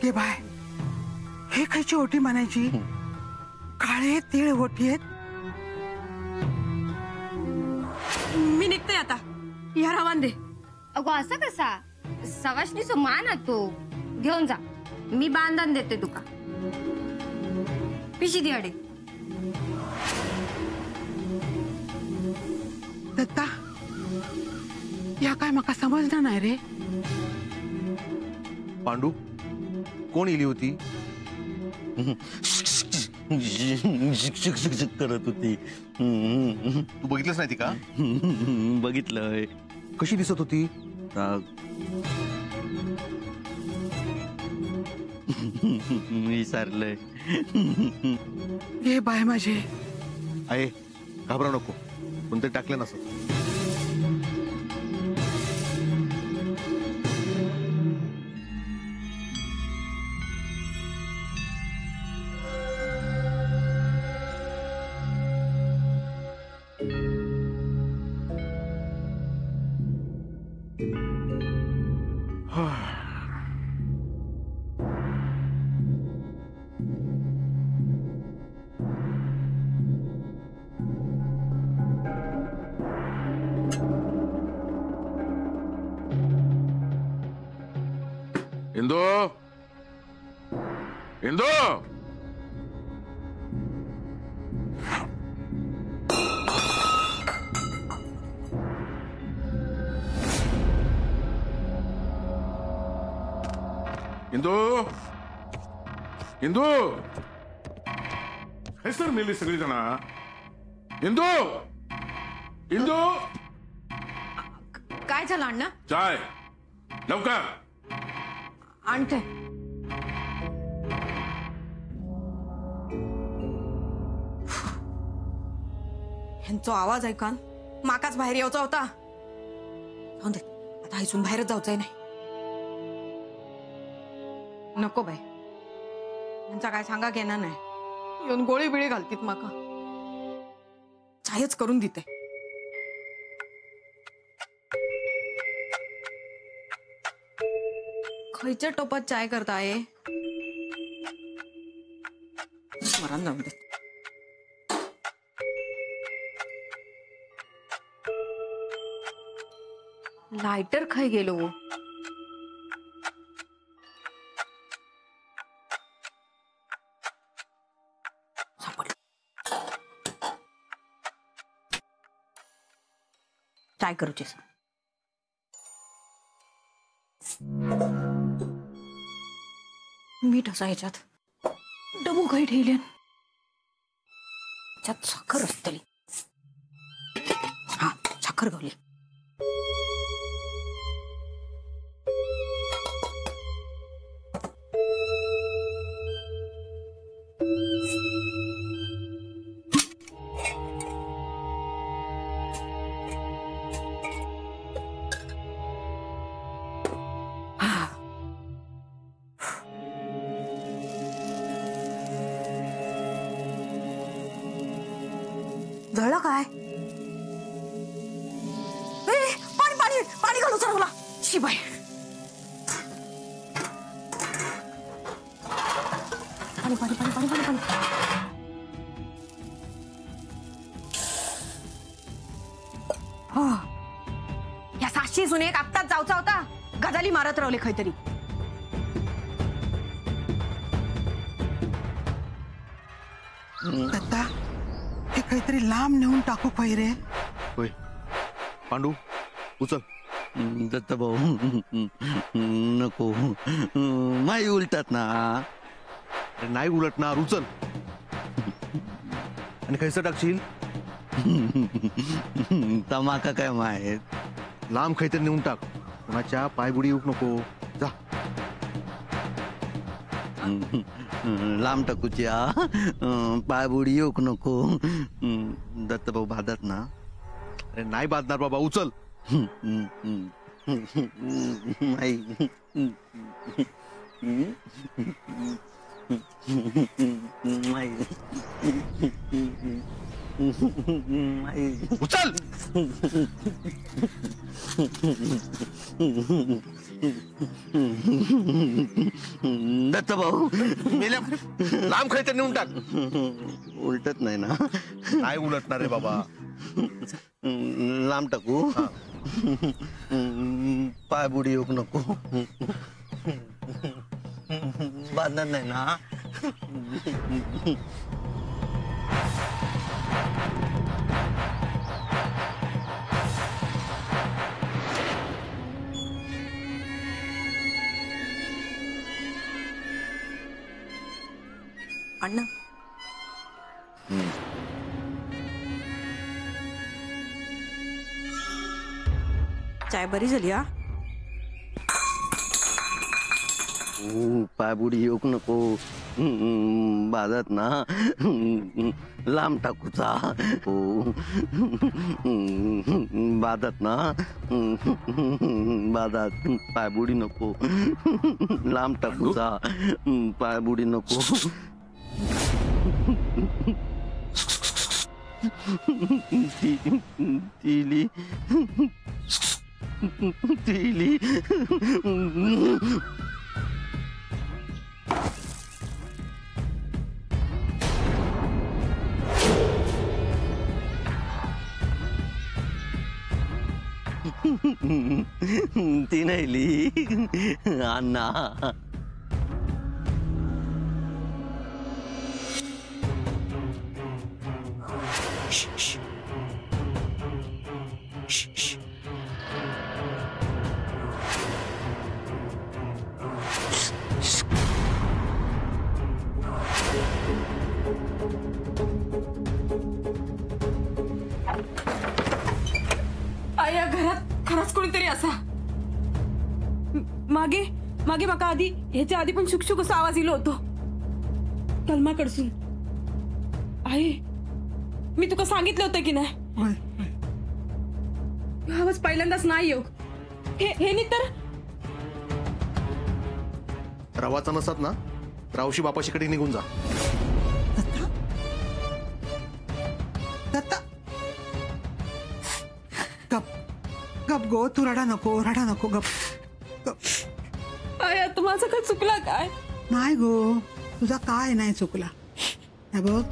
ये बाय हे खायची ओटी म्हणायची काळे तीळ ओटी आहेत. मी निघते आता या रवान दे. अगो असं कसा सवाशनीचा मान आहे तो. घेऊन जा मी बांधून देते तुका. पिशी दी अडे. दत्ता या काय मका समजणार नाही रे. पांडू कोण इली होती? शिक्षक करत होती. तू बघितलंच नाही ती का? बघितलंय. कशी दिसत होती? विसरलंय. ये बाय माझे आहे घाबरा नको कोणतरी टाकलं नसत. इंदू इंदू इंदू इंदू हैसर मेली सगळी जण. इंदू इंदू काय झालं अण्णा? चाय लवकर आणते. ह्यांचा आवाज ऐकान माकाच बाहेर यायचा होता. आता इथून बाहेरच जाऊचंय नाही. नको बाई यांचा काय सांगा घेणार नाही. येऊन गोळी बिळी घालतीत माका. चायच करून देते. खयच्या टोपात चाय करताय? मरण जाऊ दे. लायटर खाई गेलो. चाय करूचे मीठ असा ह्याच्यात डबू काही ठेवले. त्यात साखर असतली. हा साखर घावली. जळलं काय? पाणी पाणी पाणी घालू चला. शिबाई पाणी पाणी पाणी पाणी पाणी पाणी. या साक्षी सुने एक आत्ताच जाऊचा होता. गजाली मारत रावले खैतरी. दत्ता हे काहीतरी लांब नेऊन टाकू पाहिजे रे. होय पांडू उचल. दत्ता भाऊ नको माई उलटात ना. अरे नाही उलटणार उचल. आणि कैसा टाकशील? तमाका काय माहित. लांब काहीतरी नेऊन टाक. कोणाच्या पायबुडी येऊ नको. जा लांब टाकूच्या पायबुडी येऊक नको. दत्ता भाऊ बाधात ना. अरे नाही बांधणार बाबा उचल. माई माई माई उचल. दत्त भाऊ मेल्या लांब खायचं नेऊन टाक. उलटत नाही ना. काय उलटणार रे बाबा. लांब टाकू. पाय बुडी येऊ नको. बांधणार नाही ना. अण्णा चाय बरी झाली हा. पाय बुडी येऊ नको. बाजात ना. लांब टाकूचा. बाजात ना. बाजात पाय बुडी नको. लांब टाकूचा. पाय बुडी नको. तिली तिली ती नाही अण्णा. या घरात खरंच कोणीतरी असा. मागे मागे माका आधी ह्याच्या आधी पण शुकशुक असा आवाज इलो होतो कलमाकडसून. आई मी तुका सांगितलं होतं की नाही. होय. आवाज पहिल्यांदाच नाही येऊ. हे तर रवाचा नसतात ना. रावशी बापाशीकडे निघून जा. दत्ता दत्ता गप गप गो. तू रडा नको गप गप. आई आता माझं काय चुकला काय. नाही गो, तुझा काय नाही चुकला. हे बघ,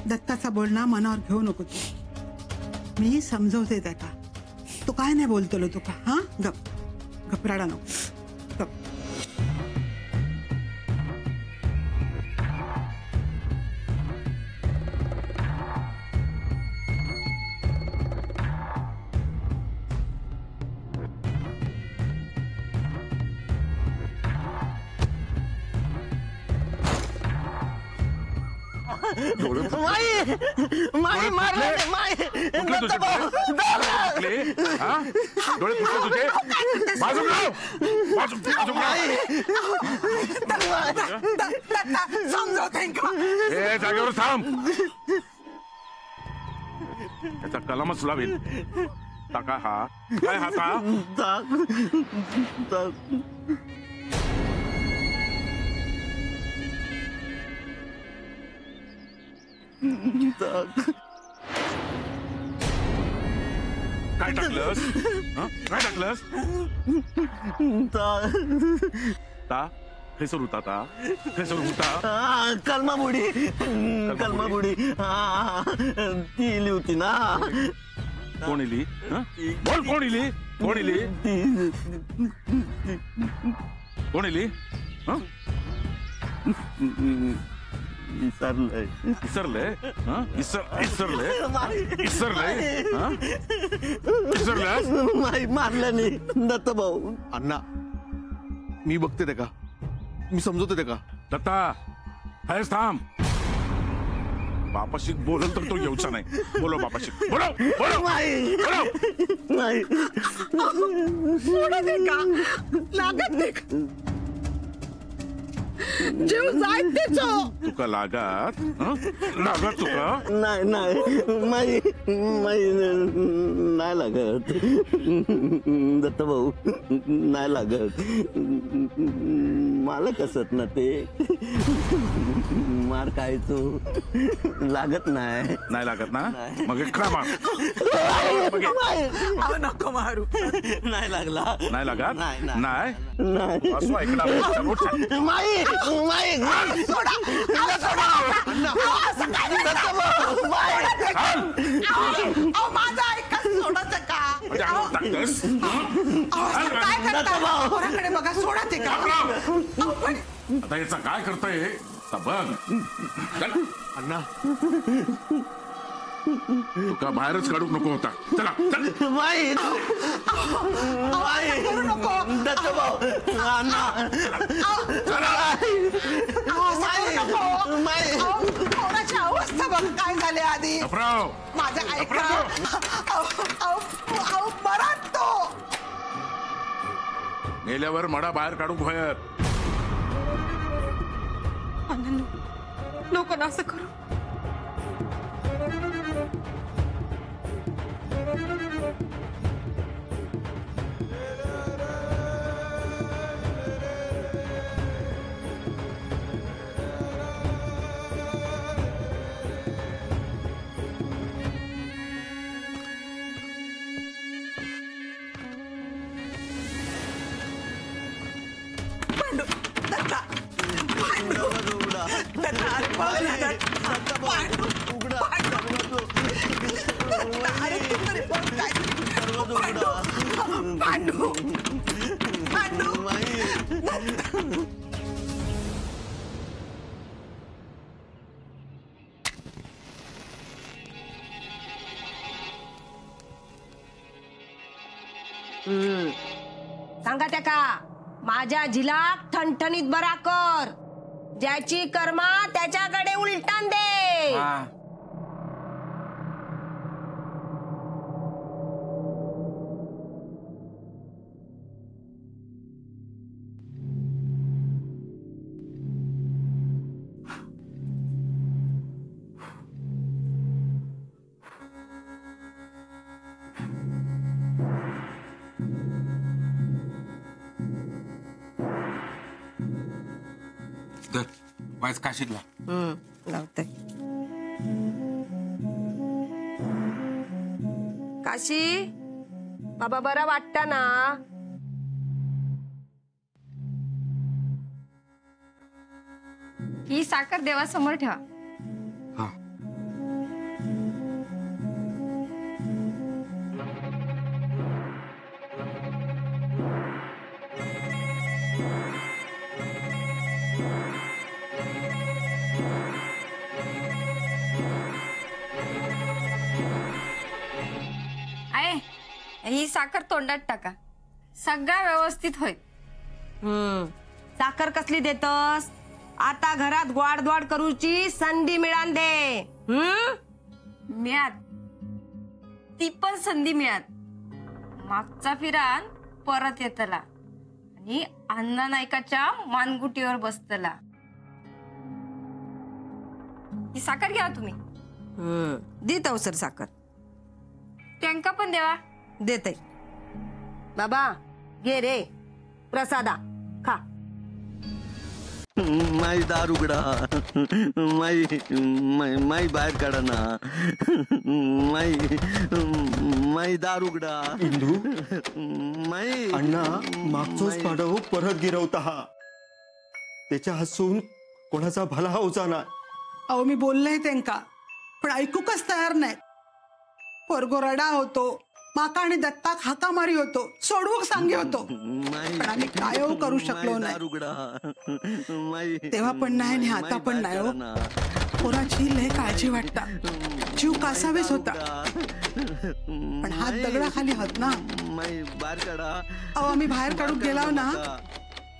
दत्ताचा बोलणं मनावर घेऊ नको तू. मी समजवते त्याला. तू काय नाही बोलतलो तुका. हा गप गप रडा नको गप. माई माई मारलं माई. कुठले तुझे डोळे? हा? डोळे कुठले तुझे? बाजूला लाव. बाजूला समजवते का. ए जागेवर थांब. त्याचा कलमच लावेल. टाका हा. काय हाता? काय टाकलंस? काय टाकलंस? ता खैसर होता ता खैसर होता. कलमा बुडी ती इली होती ना. कोण इली? बोल कोण इली? कोण इली? कोण इली? विसरलंय. इसरलंय? इसरलंय? इसरलंय? माई मारलं नाही दत्त भाऊ. अण्णा मी बघते ते का. मी समजवते ते का. दत्ता आहेस थांब. बापाशी बोलल तर तो येऊचा नाही. बोलो बापाशी. बोलो बोलो माई बोलो. माई लागत नाही का. जीव जाय तिचो. तुका लागत हं? लागत तुका नाही नाही माई माई नाही लागत दत्ता भाऊ नाही लागत मला कसत ना ते मार खायचो लागत नाही नाही लागत ना नाही. मग एक खा मार. अहो, नको मारू. नाही लागला नाही लागत नाही, नाही. नाही नाही असं ऐकणार माई माई अहो, माझं ऐका सोडायचं का? अहो, काय करता? पोराकडे बघा, सोडा ते का? अहो, पण आता याचा काय करतोय आता बघ. चल. अण्णा तुका बाहेरच काढूक नको होता. चला चल. माई करू नको. दत्ता भाऊ अण्णा पोराची अवस्था बघ काय झाली आधी. गपराव. माझं ऐका. अहो, मरात तो. मेल्यावर मडा बाहेर काढूक बाहेर. नको ना असं करू. सांगा त्या का माझ्या झिलाक ठणठणीत बरा कर. ज्याची कर्मा त्याच्याकडे उलटान दे. वाईस काय शिकला. लावते काशी बाबा बरा वाटता ना. ही साखर देवासमोर ठेवा. हा. आहे ही साखर तोंडात टाका. सगळा व्यवस्थित होईल. साखर कसली देतस. आता घरात गोड करूची संधी मिळान दे. मिळात ती पण संधी मिळात. मागचा फिरान परत येतला आणि अण्णा नायकाच्या मानगुटीवर बसतला. ही साखर घ्या तुम्ही. देत अवसर साखर त्यांका पण देवा. देते बाबा घे रे प्रसादा खा. माई दार उघडा माई माई माई बाहेर काढा ना. माई माई दार उघडा. इंदू माई अण्णा मागचोच पाडव परत गिरवता हा. त्याच्या हसून कोणाचा भला होचा ना. अहो, मी बोलले त्यांका पण ऐकूकच तयार नाही. पोरगो रडा होतो. माका आणि दत्ताक हाका मारी होतो. सोडवूक सांगे होतो पण आम्ही काय करू शकलो नाही. तेव्हा पण नाही आणि आता पण नाही हो. पोराची लय काळजी वाटता. जीव कासावेच होता पण हात दगडाखाली होत ना. अहो, आम्ही बाहेर काढून गेलाव ना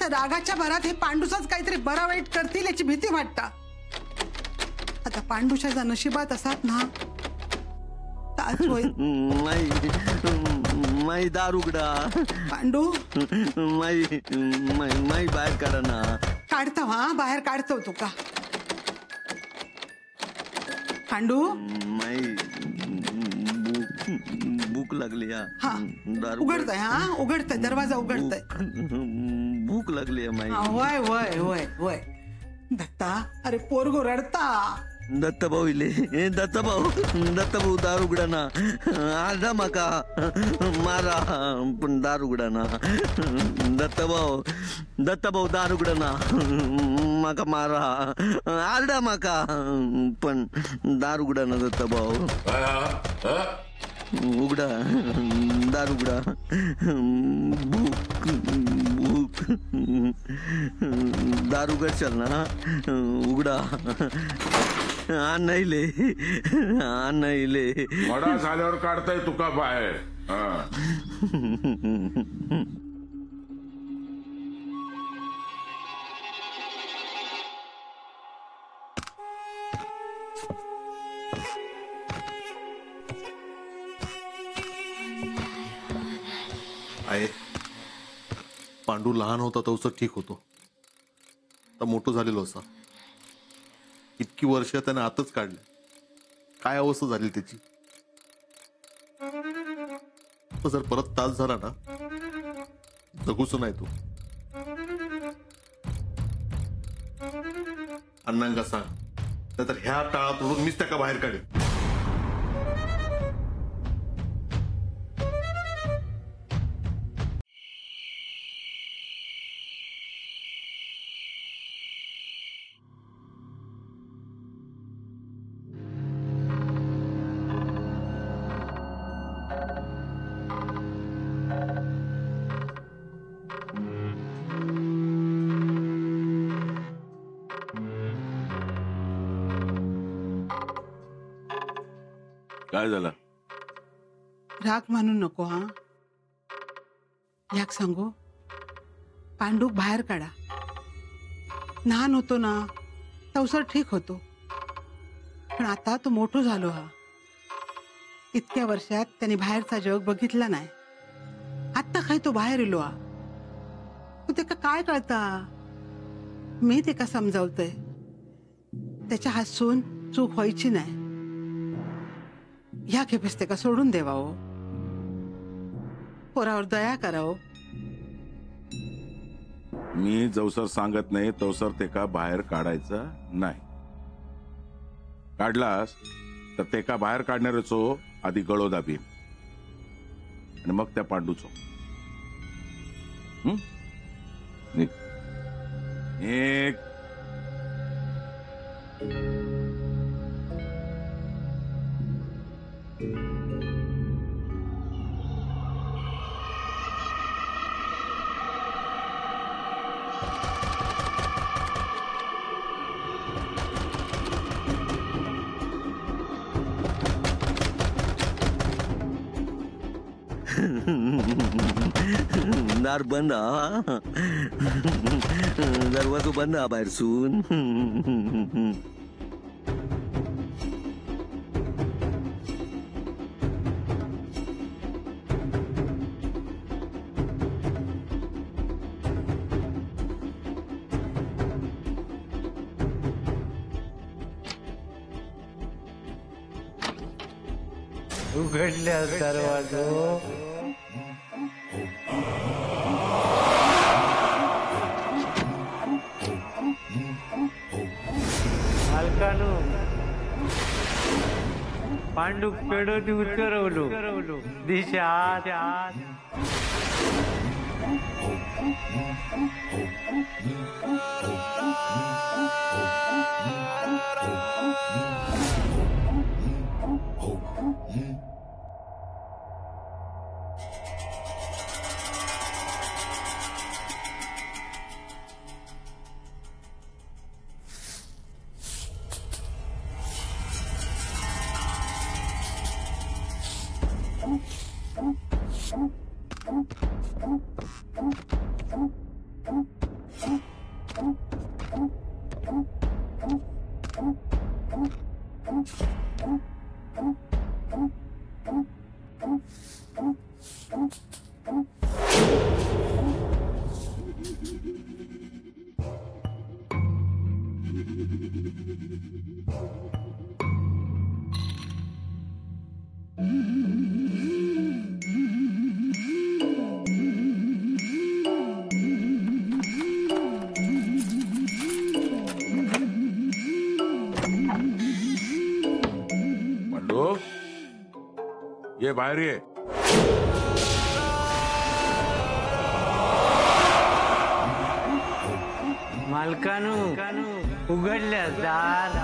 तर रागाच्या भरात हे पांडूचाच काहीतरी बरा वाईट करतील याची भीती वाटता. आता पांडूच्या नशिबात असात ना ताच होईल. माई दार उघडा. पांडू माई माई माई बाहेर काढा ना. काढतो हा, बाहेर काढतो तुका. पांडू माई भूक लागली हा दारू उघडतय, हा उघडतय, दरवाजा उघडतय. भूक लागली माई. वय वय वय वय. दत्ता, अरे पोरगो रडता. दत्ताभाऊ इले, दत्ताभाऊ दार उघडा ना. आरडा माका मारा पण दार उघडा ना. दत्ताभाऊ दार उघडा ना. माका मारा, आरडा माका पण दार उघडा ना. दत्ताभाऊ उघडा, दार उघडा. भूक दार उघडशाल ना. उघडा. नाही ले वडा झाल्यावर काढताय तुका बाहेर. हा. आहे पांडू लहान होता तवसं ठीक होतो. आता मोठं झालेलो असा. इतकी वर्ष त्याने आतच काढले. काय अवस्था झाली त्याची. तो जर परत तास झाला ना जगूच नाही तो. अण्णांका सांग, नाहीतर ह्या टाळात उडून मीच त्याका बाहेर काढेन. काय झालं? राग मानू नको हा. याक सांगू, पांडूक बाहेर काढा. लहान होतो ना तवसर ठीक होतो, पण आता तो मोठो झालो हा. इतक्या वर्षात त्याने बाहेरचा जग बघितला नाही. आत्ता काय तो बाहेर इलो हा. तू त्याका काय कळता. मी त्याका समजावतोय, त्याच्या हसून चूक व्हायची नाही. ह्या खेपेस त्याका सोडून देवावं. पोरावर दया करावं. मी जवसर सांगत नाही तवसर तेका बाहेर काढायचा नाही. काढलास तर तेका बाहेर काढणाऱ्याचो आधी गळो दाबीन आणि मग त्या पांडूचो. निघ. दार बंद हा. दरवाजा बंद हा बाहेर सून. उघडल्या दरवाजो. मालकानो पांडूक पेडोनी उतरवलो. दिशात ये बाहेर ये. मालकानू उघडल्या दार.